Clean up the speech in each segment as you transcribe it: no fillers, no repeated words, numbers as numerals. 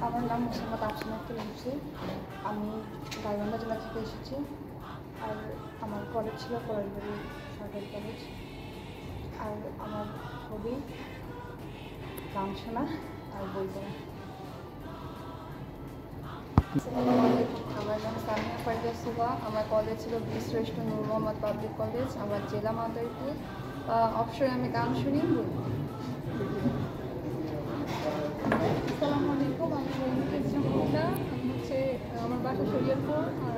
আমার নাম মোসাম্মদ আফসানা আক্তার মুন্সি। আমি গাইবান্ধা জেলা থেকে এসেছি। আর আমার কলেজ ছিল পলাশবাড়ি সরকারি কলেজ। আর আমার হবি গান শোনা আর বই পড়া। আমার নাম সামিয়া ফারজা সুবা। আমার কলেজ ছিল বীরশ্রেষ্ঠ নূর মোহাম্মদ পাবলিক কলেজ। আমার জেলা মাদারীপুর। অবসরে আমি গান শুনি, বই পড়ি। আসসালামু আলাইকুম, আমি আমার বাসা শরীয়তপুর। আর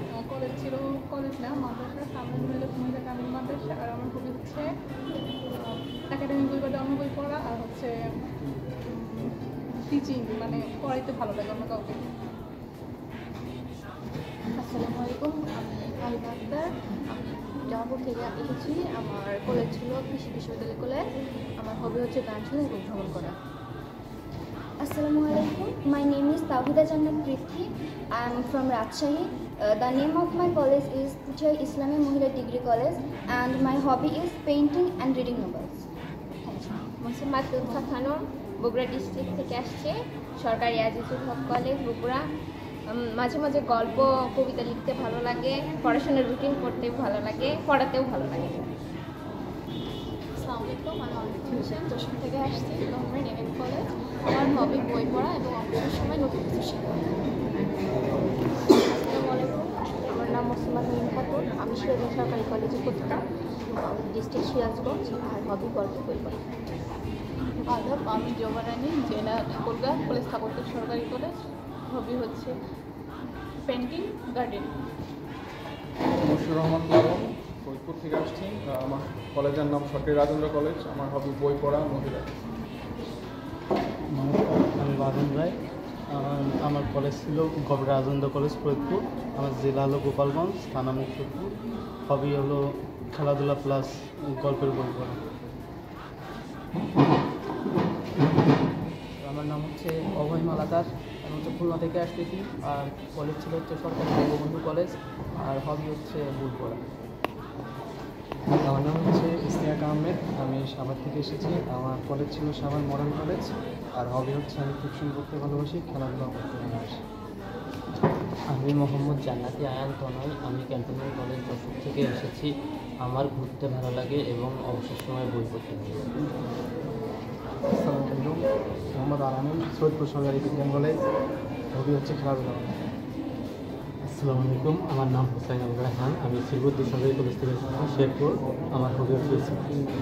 আমার কলেজ ছিল, কলেজ না মাদ্রাসা, সামনে মহিলা কামিল মাদ্রাসা। আর আমার হবি হচ্ছে একাডেমিক বই বা ধর্ম বই পড়া আর হচ্ছে টিচিং, মানে পড়াইতে ভালো লাগে অন্য কাউকে। আসসালামু আলাইকুম, আমি ফাহিমা আক্তার। আমি জামালপুর থেকে এসেছি। আমার কলেজ ছিল কৃষি বিশ্ববিদ্যালয় কলেজ। আমার হবি হচ্ছে গান শোনা এবং ভ্রমণ করা। Assalamu alaikum. My name is Tawhida Jannat Prithvi. I am from Rajshahi. The name of my college is Puchai Islami Mohila Degree College, and my hobby is painting and reading novels. Mosammat Lutfa Khanam, Bogura district থেকে আসছে। সরকারি আজিজুল হক college, Bogura. মাঝে মাঝে গল্প কবিতা লিখতে ভালো লাগে, পড়াশোনার রুটিন করতে ভালো লাগে, পড়াতেও ভালো লাগে। আসসালামু আলাইকুম, আমি অনিক হোসেন, যশোর থেকে আসছি, গভর্নমেন্ট এমএম কলেজ। আমার হবি বই পড়া এবং অবসর সময় নতুন কিছু শেখা। আসসালামু আলাইকুম, আমার নাম মোসাম্মদ মিম খাতুন। আমি সিরাজগঞ্জ সরকারি কলেজে পড়তাম, ডিস্ট্রিক্ট সিরাজগঞ্জ। আর হবি গল্প বই পড়া। আদাব, আমি জবারানী, জেলা ঠাকুরগাঁ কলেজ, স্থাপত্য সরকারি কলেজ। হবি হচ্ছে পেন্টিং, গার্ডেন। মশিউর রহমান লালন, ফরিদপুর থেকে আসছি। আমার কলেজের নাম সরকারি রাজেন্দ্র কলেজ। আমার হবি বই পড়া, মহিলা। নমস্কার, আমি বাদন রায়। আমার কলেজ ছিল রাজেন্দ্র কলেজ ফরিদপুর। আমার জেলা হলো গোপালগঞ্জ, থানা মুকসুদপুর। হবি হলো খেলাধুলা প্লাস গল্পের বই পড়া। আমার নাম হচ্ছে অভয় মালাকার। আমি হচ্ছে খুলনা থেকে আসতেছি। আর কলেজ ছিল হচ্ছে সরকারি বঙ্গবন্ধু কলেজ। আর হবি হচ্ছে বই পড়া। আমার নাম হচ্ছে ইস্তিয়াক আহমেদ। আমি সাভার থেকে এসেছি। আমার কলেজ ছিল সাভার মডার্ন কলেজ। আর হবি হচ্ছে আমি টিউশন করতে ভালোবাসি, খেলাধুলা করতে ভালোবাসি। আমি মোহাম্মদ জান্নাতি আয়ান তনয়। আমি ক্যান্টনমেন্ট কলেজ যশোর থেকে এসেছি। আমার ঘুরতে ভালো লাগে এবং অবসর সময় বই পড়তে ভালো লাগে। আসসালামু আলাইকুম, মোহাম্মদ আলামিন, সৈয়দপুর সরকারি বিজ্ঞান কলেজ। হবি হচ্ছে খেলাধুলা। আসসালামু আলাইকুম, আমার নাম হুসাইন আবুল রায়হান। আমি শ্রীবুদ্ধ সরকারি কলেজ থেকে এসেছি, শেরপুর। আমার হবি হচ্ছে আসসালামু আলাইকুম,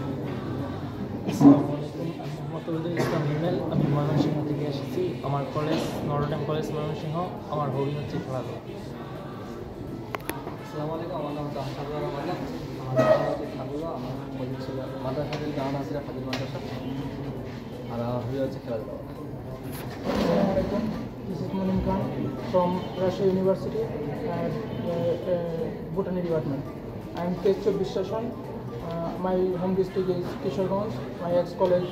আমি মোহাম্মদ ইসলাম হিমেল। আমি ময়মনসিংহ থেকে এসেছি। আমার কলেজ নটরডেম কলেজ ময়মনসিংহ। আমার হবি হচ্ছে খেলাধুলা। আসসালামু আলাইকুম, আমার নাম হচ্ছে আহসাদুর রহমান। আমার নাম হচ্ছে খাদুল্লাহ। আমার কলেজ ছিল মাদ্রাসা জাহান হাজিরা ফাজিল মাদ্রাসা। আর আমার হবি হচ্ছে খেলাধুলা। Assalamu alaikum. This is Monin Khan from Russia University and Botany Department. I am Keshav Vishwashan. My home district is Kishoreganj. My ex-college,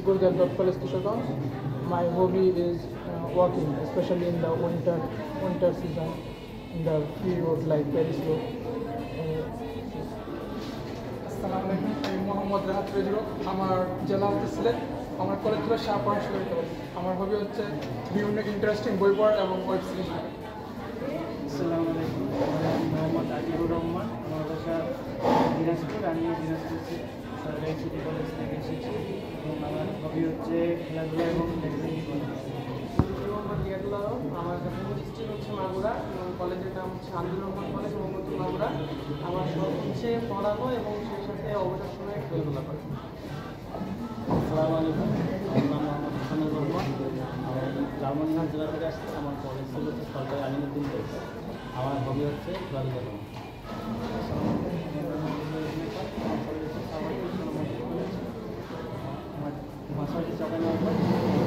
Gurgaon College, Kishoreganj. My hobby is walking, especially in the winter season, in the free road like Paris Road. আসসালামু আলাইকুম, আমি মোহাম্মদ রাহাত রেজরো। আমার জেলা হচ্ছে সিলেট। আমার college ছিল শাহপুর সরকারি college. আমার হবি হচ্ছে বিভিন্ন ইন্টারেস্টিং বই পড়া এবং ওয়েব সিরিজ দেখা। আসসালামু আলাইকুম, আমি মোহাম্মদ আজিবুর রহমান। আমার বাসা দিনাজপুর। আমি দিনাজপুর সরকারি সিটি কলেজ থেকে এসেছি এবং আমার হবি হচ্ছে খেলাধুলা এবং ম্যাগাজিন পড়া। আমার ডিস্ট্রিক্ট হচ্ছে মাগুরা এবং কলেজের নাম হচ্ছে আব্দুর রহমান কলেজ, মোহাম্মদপুর মাগুরা। আমার শখ হচ্ছে পড়ানো এবং সেই সাথে অবসর সময়ে খেলাধুলা করা। আসসালামু আলাইকুম, আমার নাম মোহাম্মদ হাসানুর রহমান। আমি লালমনিরহাট জেলা থেকে আসছি। আমার কলেজ ছিল হচ্ছে সরকারি আলিমুদ্দিন কলেজ। আমার হবি হচ্ছে খেলাধুলা করা। আমার ভাষা হচ্ছে চাপাইনবাবগঞ্জ।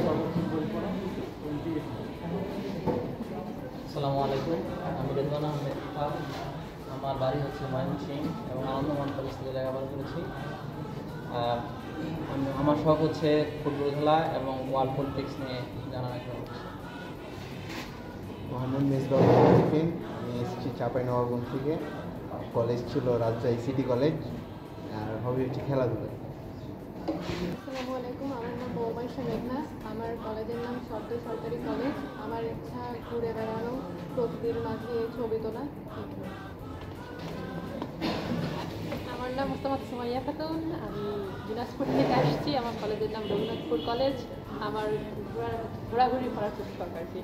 সর্বোচ্চ বই পড়া। আসসালামু আলাইকুম, আমি রেদওয়ান আহমেদ খান। আমার বাড়ি হচ্ছে ময়মনসিংহ এবং আনন্দমান কলেজ থেকে লেখাপড়া করেছি। আমার শখ হচ্ছে ফুটবল খেলা এবং ওয়ার্ল্ড পলিটিক্স নিয়ে জানা রাখা হচ্ছে। মোহাম্মদ মেজবাহ টিফিন। আমি এসেছি চাঁপাইনবাবগঞ্জ থেকে। কলেজ ছিল রাজশাহী সিটি কলেজ। আর হবি হচ্ছে খেলাধুলা। আসসালামু আলাইকুম, আমার নাম বৌমাইশা মেঘনা। আমার কলেজের নাম শব্দ সরকারি কলেজ। আমার ইচ্ছা ঘুরে বেড়ানো, প্রকৃতির মাঝে ছবি তোলা। আমার নাম মোস্তামাত সুমাইয়া খাতুন। আমি দিনাজপুর থেকে আসছি। আমার কলেজের নাম রঘুনাথপুর কলেজ। আমার ঘোরাঘুরি করার খুব শখ আর কি।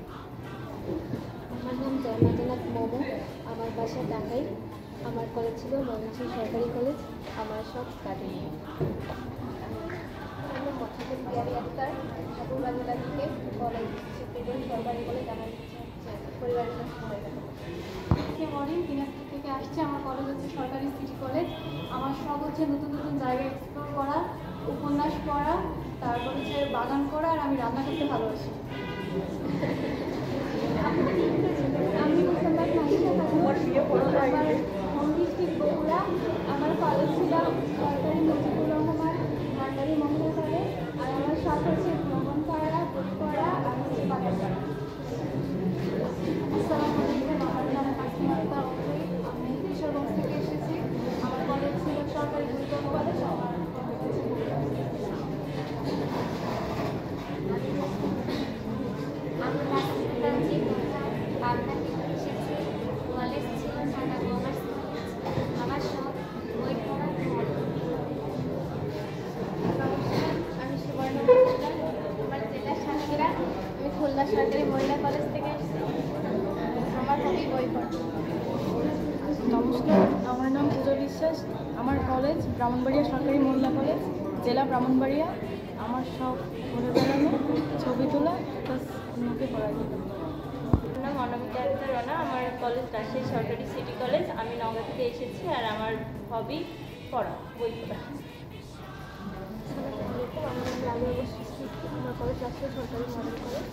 আমার নাম জন্মজনাথ মোমো। আমার বাসা ঢাকায়। আমার কলেজ ছিল ময়মনসিংহ সরকারি কলেজ। আমার সব স্টাডি নিয়ে। আমার নাম মথাতুল বিয়ারি আক্তার। ঠাকুরগাঁ জেলা থেকে কলেজ সরকারি কলেজ। আমার ইচ্ছা হচ্ছে পরিবারের সাথে সময় কাটানো। মর্নিং দিনাজপুর থেকে আসছে। আমার কলেজ হচ্ছে সরকারি সিটি কলেজ। আমার শখ হচ্ছে নতুন নতুন জায়গা এক্সপ্লোর করা, উপন্যাস পড়া, তারপর হচ্ছে বাগান করা, আর আমি রান্না করতে ভালোবাসি। আমি মুসলমান মাইশা খাতুন। আমার হোম ডিস্ট্রিক্ট বগুড়া। আমার কলেজ ছিল সরকারি মুজিবুর রহমান ভান্ডারী মহিলা কলেজ। আর আমার শখ হচ্ছে ভ্রমণ করা, বই পড়া আর হচ্ছে বাগান করা। আসসালামু আলাইকুম, আমার নাম আসিমাতা অফরি। আমি কিশোরগঞ্জ থেকে এসেছি। আমার কলেজ ছিল সরকারি গুরুত্ব কলেজ। আমার পাবনা থেকে এসেছি। কলেজ ছিল ঢাকা কমার্স কলেজ। আমার সব বই পড়া। আমি সুবর্ণ মজুমদার। আমার জেলা সাতক্ষীরা। আমি খুলনা সরকারি মহিলা কলেজ থেকে এসেছি। আমার হবি বই পড়া। নমস্কার, আমার নাম পূজা বিশ্বাস। আমার কলেজ ব্রাহ্মণবাড়িয়া সরকারি মহিলা কলেজ, জেলা ব্রাহ্মণবাড়িয়া। আমার সব ঘুরে বেড়ানো, ছবি তোলা, প্লাস অন্যকে পড়াশোনা। আমার নাম অনামিকা আক্তার রানা। আমার কলেজ রাজশাহী সরকারি সিটি কলেজ। আমি নওগাঁ থেকে এসেছি। আর আমার হবি পড়া, বই পড়া। আমার নাম লালু অবশ্যই। আমার কলেজ রাজশাহী সরকারি মডেল কলেজ।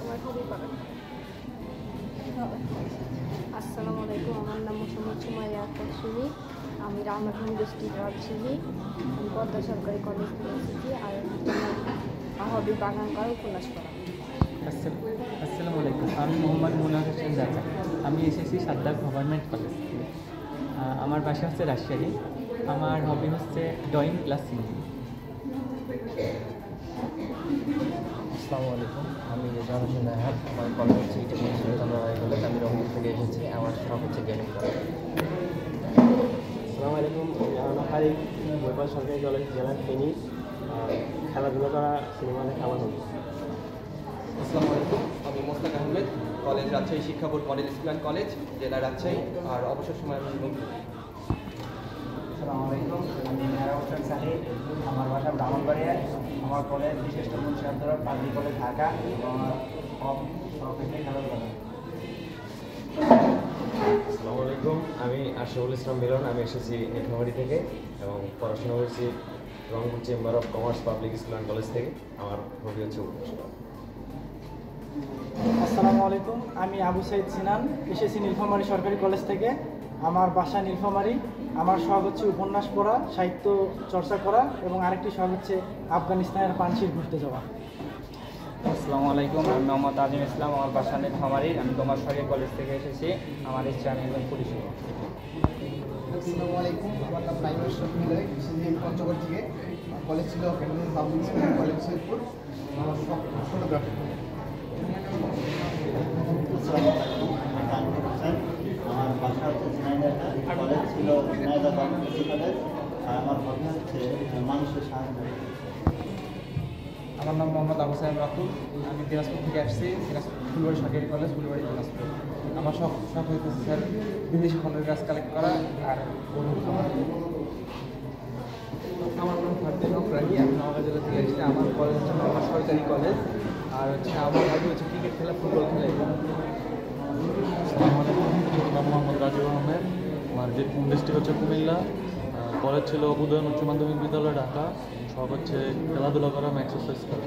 আমার হবি পড়া। আসসালামু আলাইকুম, আমার নাম মোহাম্মদ সুমাইয়া আক্তার সুমি। আমি রামনাথন ডিস্ট্রিক্ট রাজশাহী। আমি পদ্মা সরকারি কলেজ থেকে এসেছি। আর আমার হবি বাগান করা, উপন্যাস পড়া। আসসালামু আলাইকুম, আমি মোহাম্মদ মুনার হোসেন রাজা। আমি এসেছি সাদ্দার গভর্নমেন্ট কলেজ থেকে। আমার বাসা হচ্ছে রাজশাহী। আমার হবি হচ্ছে ড্রয়িং প্লাস সিঙ্গিং। আসসালামু আলাইকুম, আমি রেজাউল হোসেন রায়হান। আমার কলেজ হচ্ছে কলেজ। আমি রংপুর থেকে এসেছি। আমার শখ হচ্ছে গেমিং করা। আসসালামু আলাইকুম, আমি আরনা ফারিক, বইপাল সরকারি কলেজ, জেলা ফেনী। খেলাধুলা করা, সিনেমা দেখা আমার হবি। আসসালামু আলাইকুম, আমি মোস্তাক আহমেদ, কলেজ রাজশাহী শিক্ষা board model school and college, জেলা রাজশাহী। আর অবসর সময় আমি ঘুম। আসসালামু আলাইকুম, আমি মেহরা হোসেন সাহিদ। আমার বাসা ব্রাহ্মণবাড়িয়ায়। আমার কলেজ বিশিষ্ট মুন্সি আব্দুর পাবলিক কলেজ ঢাকা। আমার শখ হচ্ছে খেলাধুলা। আসসালামু আলাইকুম, আমি আশিফুল ইসলাম মিলন। আমি এসেছি নীলফামারী থেকে এবং পড়াশোনা করেছি Rangpur chamber of commerce public school and college থেকে। আমার হবি হচ্ছে উপন্যাস পড়া। আসসালামু আলাইকুম, আমি আবু সাইদ সিনান। এসেছি নীলফামারী সরকারি কলেজ থেকে। আমার বাসা নীলফামারী। আমার শখ হচ্ছে উপন্যাস পড়া, সাহিত্য চর্চা করা এবং আরেকটি শখ হচ্ছে আফগানিস্তানের পানশির ঘুরতে যাওয়া। আসসালামু আলাইকুম, আমি মোহাম্মদ আজিম ইসলাম। আমার বাসা নীলফামারী। আমি ডোমার সরকারি কলেজ থেকে এসেছি। আমার ইচ্ছা আমি একজন পুলিশ হব। আসসালামু আলাইকুম, আমার নাম নাইমুর শফিউল্লাহ। এসেছি পঞ্চগড় থেকে। কলেজ ছিল cantonment public school college Saidpur. আমার শখ ফটোগ্রাফি। আমার বাসা হচ্ছে ঝিনাইদহ। কলেজ ছিল ঝিনাইদহ গভর্নমেন্ট কলেজ। আর আমার হবি হচ্ছে মানুষের সাহায্য। আমার নাম মোহাম্মদ আবু সাহেব রাতুল। আমি দিনাজপুর থেকে আসছি। দিনাজপুর ফুলবাড়ি সরকারি কলেজ, ফুলবাড়ি দিনাজপুর। আমার শখ হইতেছে স্যার বিদেশি ফলের গাছ কালেক্ট করা আর আমার নাম ফারদিন হক রাহি। আমি নওগাঁ জেলা থেকে এসেছি। আমার কলেজ হচ্ছে নওগাঁ সরকারি কলেজ। আর হচ্ছে আমার হবি হচ্ছে ক্রিকেট খেলা, ফুটবল খেলা। আসসালামু আলাইকুম, আমার নাম মোহাম্মদ রাজীব আহমেদ। আমার ডিস্ট্রিক্ট হচ্ছে কুমিল্লা। কলেজ ছিল উদয়ন উচ্চ মাধ্যমিক বিদ্যালয় ঢাকা। শখ হচ্ছে খেলাধুলা করা, এক্সারসাইজ করা।